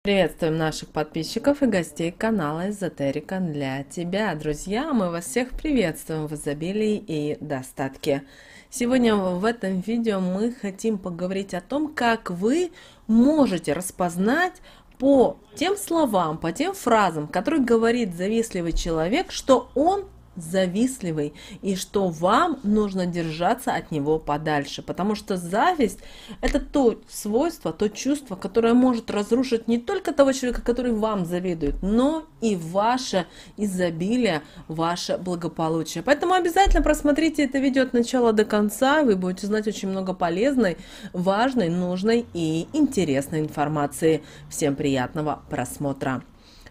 Приветствуем наших подписчиков и гостей канала Эзотерика для тебя. Друзья, мы вас всех приветствуем в изобилии и достатке. Сегодня в этом видео мы хотим поговорить о том, как вы можете распознать по тем словам, по тем фразам, которые говорит завистливый человек, что он завистливый и что вам нужно держаться от него подальше, потому что зависть — это то свойство, то чувство, которое может разрушить не только того человека, который вам завидует, но и ваше изобилие, ваше благополучие. Поэтому обязательно просмотрите это видео от начала до конца, вы будете знать очень много полезной, важной, нужной и интересной информации. Всем приятного просмотра.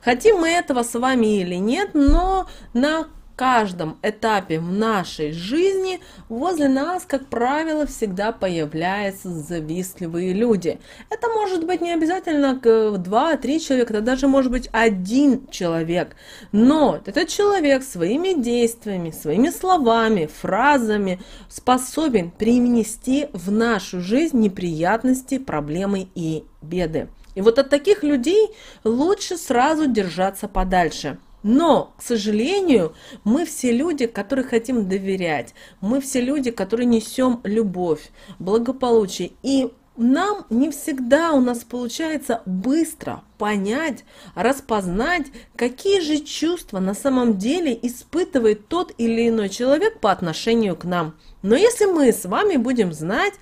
Хотим мы этого с вами или нет, но на каждом этапе в нашей жизни возле нас, как правило, всегда появляются завистливые люди. Это может быть не обязательно 2-3 человека, это даже может быть один человек. Но этот человек своими действиями, своими словами, фразами способен привнести в нашу жизнь неприятности, проблемы и беды. И вот от таких людей лучше сразу держаться подальше. Но, к сожалению, мы все люди, которые хотим доверять, мы все люди, которые несем любовь, благополучие, и нам не всегда у нас получается быстро понять, распознать, какие же чувства на самом деле испытывает тот или иной человек по отношению к нам. Но если мы с вами будем знать,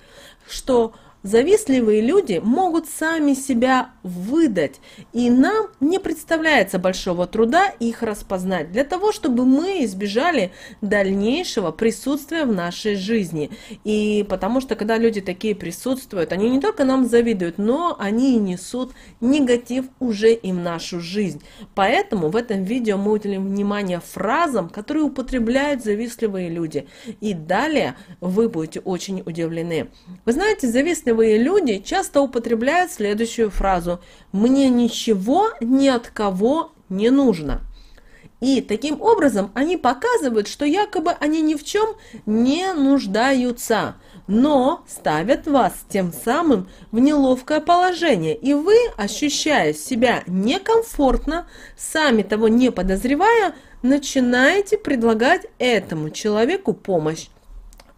что завистливые люди могут сами себя выдать, и нам не представляется большого труда их распознать, для того, чтобы мы избежали дальнейшего присутствия в нашей жизни. И потому что, когда люди такие присутствуют, они не только нам завидуют, но они и несут негатив уже и в нашу жизнь. Поэтому в этом видео мы уделим внимание фразам, которые употребляют завистливые люди. И далее вы будете очень удивлены. Вы знаете, завистливые люди часто употребляют следующую фразу: «Мне ничего ни от кого не нужно». И таким образом они показывают, что якобы они ни в чем не нуждаются, но ставят вас тем самым в неловкое положение. И вы, ощущая себя некомфортно, сами того не подозревая, начинаете предлагать этому человеку помощь.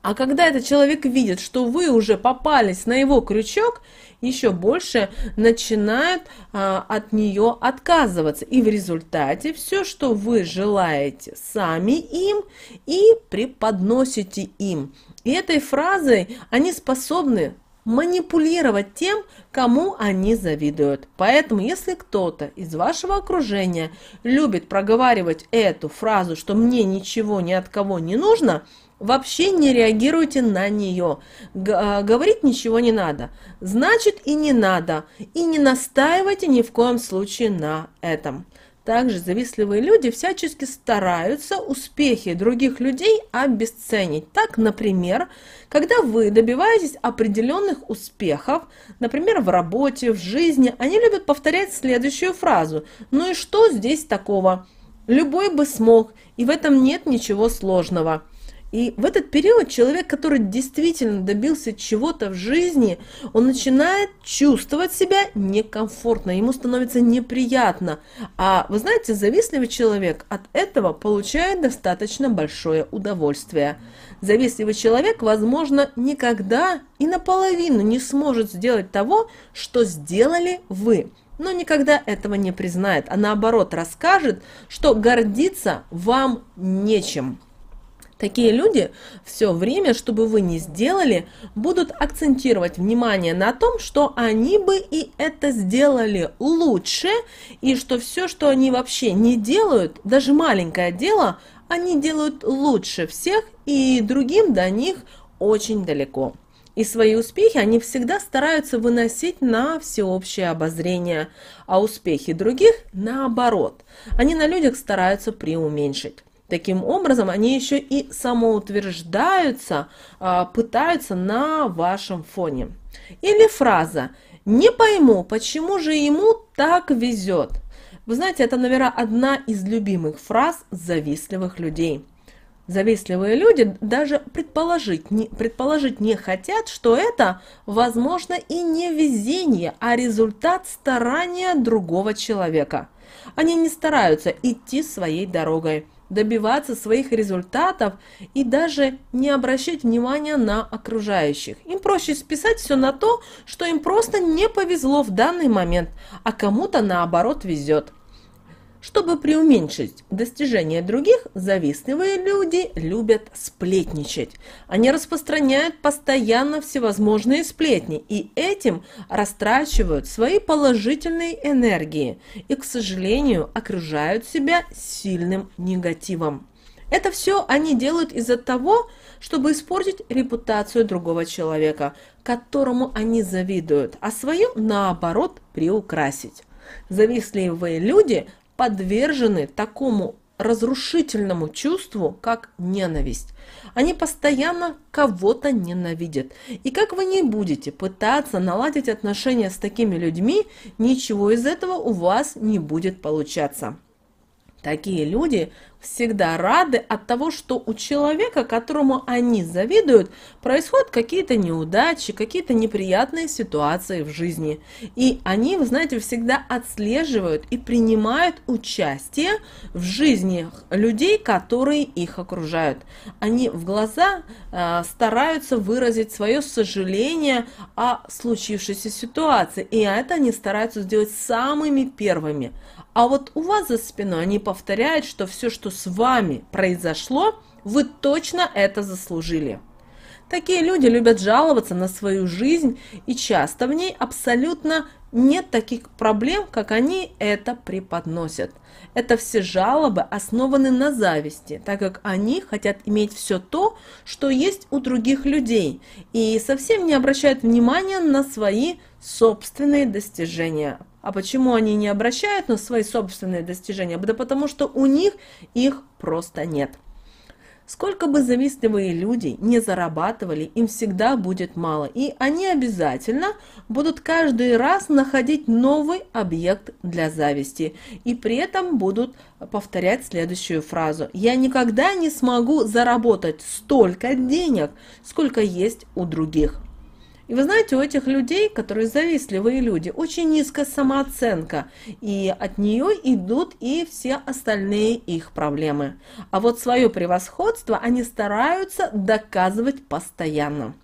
А когда этот человек видит, что вы уже попались на его крючок, еще больше начинают от нее отказываться. И в результате все, что вы желаете сами им, и преподносите им. И этой фразой они способны манипулировать тем, кому они завидуют. Поэтому, если кто-то из вашего окружения любит проговаривать эту фразу, что «мне ничего ни от кого не нужно», вообще не реагируйте на нее. Говорить ничего не надо. Значит, и не надо. И не настаивайте ни в коем случае на этом. Также завистливые люди всячески стараются успехи других людей обесценить. Так, например, когда вы добиваетесь определенных успехов, например, в работе, в жизни, они любят повторять следующую фразу: «Ну и что здесь такого? Любой бы смог, и в этом нет ничего сложного». И в этот период человек, который действительно добился чего-то в жизни, он начинает чувствовать себя некомфортно, ему становится неприятно. А вы знаете, завистливый человек от этого получает достаточно большое удовольствие. Завистливый человек, возможно, никогда и наполовину не сможет сделать того, что сделали вы. Но никогда этого не признает, а наоборот расскажет, что гордиться вам нечем. Такие люди все время, что бы вы ни сделали, будут акцентировать внимание на том, что они бы и это сделали лучше, и что все, что они вообще не делают, даже маленькое дело, они делают лучше всех, и другим до них очень далеко. И свои успехи они всегда стараются выносить на всеобщее обозрение, а успехи других наоборот. Они на людях стараются преуменьшить. Таким образом, они еще и самоутверждаются, пытаются на вашем фоне. Или фраза «не пойму, почему же ему так везет». Вы знаете, это, наверное, одна из любимых фраз завистливых людей. Завистливые люди даже предположить не хотят, что это, возможно, и не везение, а результат старания другого человека. Они не стараются идти своей дорогой, добиваться своих результатов и даже не обращать внимания на окружающих. Им проще списать все на то, что им просто не повезло в данный момент, а кому-то наоборот везет. Чтобы преуменьшить достижения других, завистливые люди любят сплетничать. Они распространяют постоянно всевозможные сплетни и этим растрачивают свои положительные энергии и, к сожалению, окружают себя сильным негативом. Это все они делают из-за того, чтобы испортить репутацию другого человека, которому они завидуют, а свою, наоборот, приукрасить. Завистливые люди подвержены такому разрушительному чувству, как ненависть. Они постоянно кого-то ненавидят. И как вы не будете пытаться наладить отношения с такими людьми, ничего из этого у вас не будет получаться. Такие люди всегда рады от того, что у человека, которому они завидуют, происходят какие-то неудачи, какие-то неприятные ситуации в жизни. И они, вы знаете, всегда отслеживают и принимают участие в жизни людей, которые их окружают. Они в глаза стараются выразить свое сожаление о случившейся ситуации. И это они стараются сделать самыми первыми. А вот у вас за спиной они повторяют, что все, что с вами произошло, вы точно это заслужили. Такие люди любят жаловаться на свою жизнь, и часто в ней абсолютно нет таких проблем, как они это преподносят. Это все жалобы основаны на зависти, так как они хотят иметь все то, что есть у других людей, и совсем не обращают внимания на свои собственные достижения. А почему они не обращают на свои собственные достижения? Да потому что у них их просто нет. Сколько бы завистливые люди не зарабатывали, им всегда будет мало. И они обязательно будут каждый раз находить новый объект для зависти. И при этом будут повторять следующую фразу. «Я никогда не смогу заработать столько денег, сколько есть у других». И вы знаете, у этих людей, которые завистливые люди, очень низкая самооценка, и от нее идут и все остальные их проблемы. А вот свое превосходство они стараются доказывать постоянно.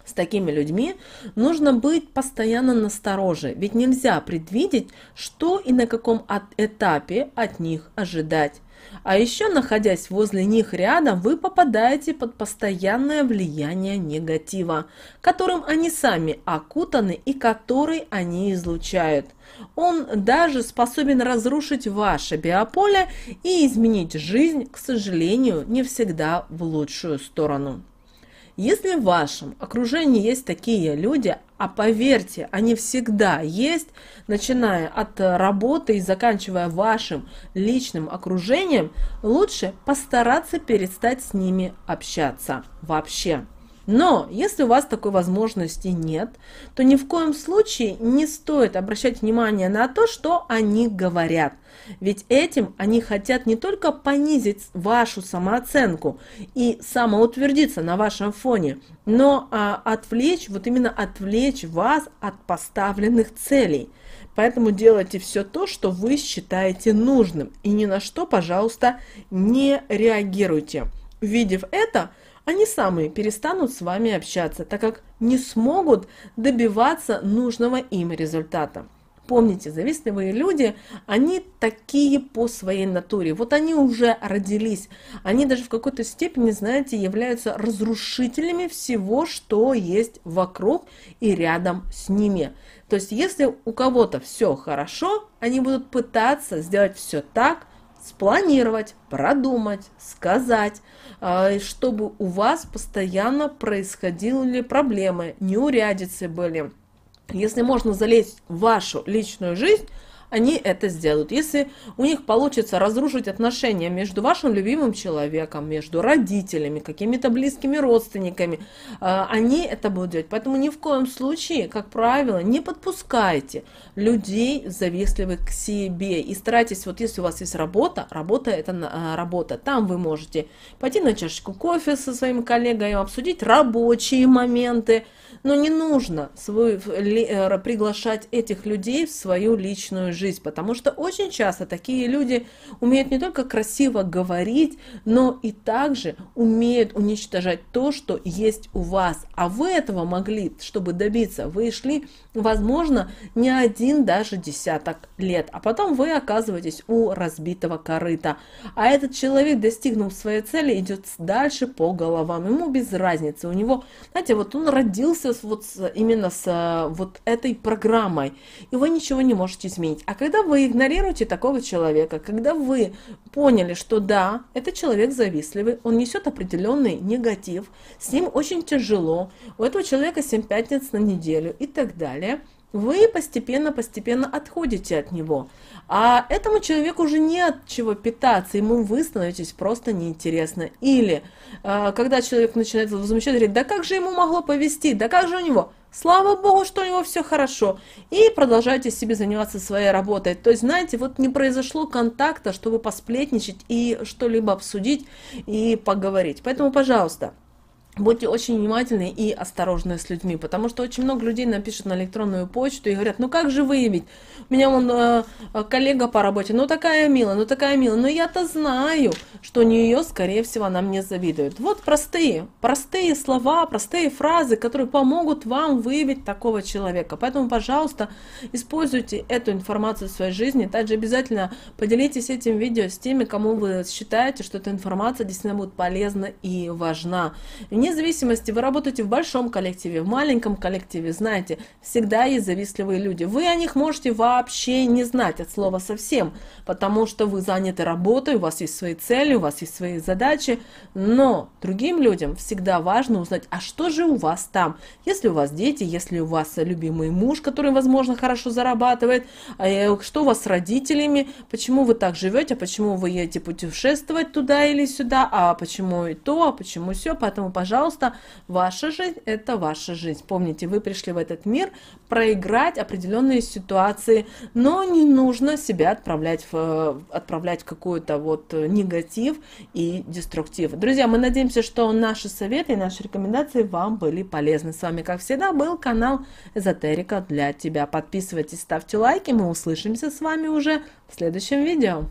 С такими людьми нужно быть постоянно настороже, ведь нельзя предвидеть, что и на каком этапе от них ожидать. А еще, находясь возле них рядом, вы попадаете под постоянное влияние негатива, которым они сами окутаны и который они излучают. Он даже способен разрушить ваше биополе и изменить жизнь, к сожалению, не всегда в лучшую сторону. Если в вашем окружении есть такие люди, а поверьте, они всегда есть, начиная от работы и заканчивая вашим личным окружением, лучше постараться перестать с ними общаться вообще. Но если у вас такой возможности нет, то ни в коем случае не стоит обращать внимание на то, что они говорят. Ведь этим они хотят не только понизить вашу самооценку и самоутвердиться на вашем фоне, но отвлечь вас от поставленных целей. Поэтому делайте все то, что вы считаете нужным, и ни на что, пожалуйста, не реагируйте. Увидев это, они сами перестанут с вами общаться, так как не смогут добиваться нужного им результата. Помните, завистливые люди, они такие по своей натуре. Вот они уже родились, они даже в какой-то степени, знаете, являются разрушителями всего, что есть вокруг и рядом с ними. То есть, если у кого-то все хорошо, они будут пытаться сделать все так, спланировать, продумать, сказать, чтобы у вас постоянно происходили проблемы, неурядицы были. Если можно залезть в вашу личную жизнь, они это сделают. Если у них получится разрушить отношения между вашим любимым человеком, между родителями, какими-то близкими родственниками, они это будут делать. Поэтому ни в коем случае, как правило, не подпускайте людей завистливых к себе. И старайтесь, вот если у вас есть работа, работа это работа, там вы можете пойти на чашечку кофе со своим коллегой, обсудить рабочие моменты, но не нужно приглашать этих людей в свою личную жизнь, потому что очень часто такие люди умеют не только красиво говорить, но и также умеют уничтожать то, что есть у вас. А вы этого могли, чтобы добиться, вы шли, возможно, не один даже десяток лет, а потом вы оказываетесь у разбитого корыта. А этот человек, достигнув своей цели, идет дальше по головам. Ему без разницы. У него, знаете, вот он родился именно с вот этой программой, и вы ничего не можете изменить. А когда вы игнорируете такого человека, когда вы поняли, что да, это человек завистливый, он несет определенный негатив, с ним очень тяжело, у этого человека 7 пятниц на неделю и так далее, вы постепенно отходите от него. А этому человеку уже не от чего питаться, ему вы становитесь просто неинтересны. Или когда человек начинает возмущаться, говорит, да как же ему могло повезти, да как же у него, слава богу, что у него все хорошо. И продолжайте себе заниматься своей работой. То есть, знаете, вот не произошло контакта, чтобы посплетничать и что-либо обсудить и поговорить. Поэтому, пожалуйста, будьте очень внимательны и осторожны с людьми, потому что очень много людей напишут на электронную почту и говорят, ну как же выявить? У меня вон коллега по работе, ну такая милая, но я-то знаю, что у нее, скорее всего, она мне завидует. Вот простые слова, простые фразы, которые помогут вам выявить такого человека. Поэтому, пожалуйста, используйте эту информацию в своей жизни. Также обязательно поделитесь этим видео с теми, кому вы считаете, что эта информация действительно будет полезна и важна. Вне зависимости, вы работаете в большом коллективе, в маленьком коллективе, знаете, всегда есть завистливые люди. Вы о них можете вообще не знать от слова совсем, потому что вы заняты работой, у вас есть свои цели, у вас есть свои задачи, но другим людям всегда важно узнать, а что же у вас там? Если у вас дети, если у вас любимый муж, который, возможно, хорошо зарабатывает, что у вас с родителями, почему вы так живете, почему вы едете путешествовать туда или сюда, а почему и то, а почему все, поэтому, пожалуйста, ваша жизнь – это ваша жизнь. Помните, вы пришли в этот мир проиграть определенные ситуации, но не нужно себя отправлять в какой-то вот негатив и деструктив. Друзья, мы надеемся, что наши советы и наши рекомендации вам были полезны. С вами, как всегда, был канал Эзотерика для тебя. Подписывайтесь, ставьте лайки, мы услышимся с вами уже в следующем видео.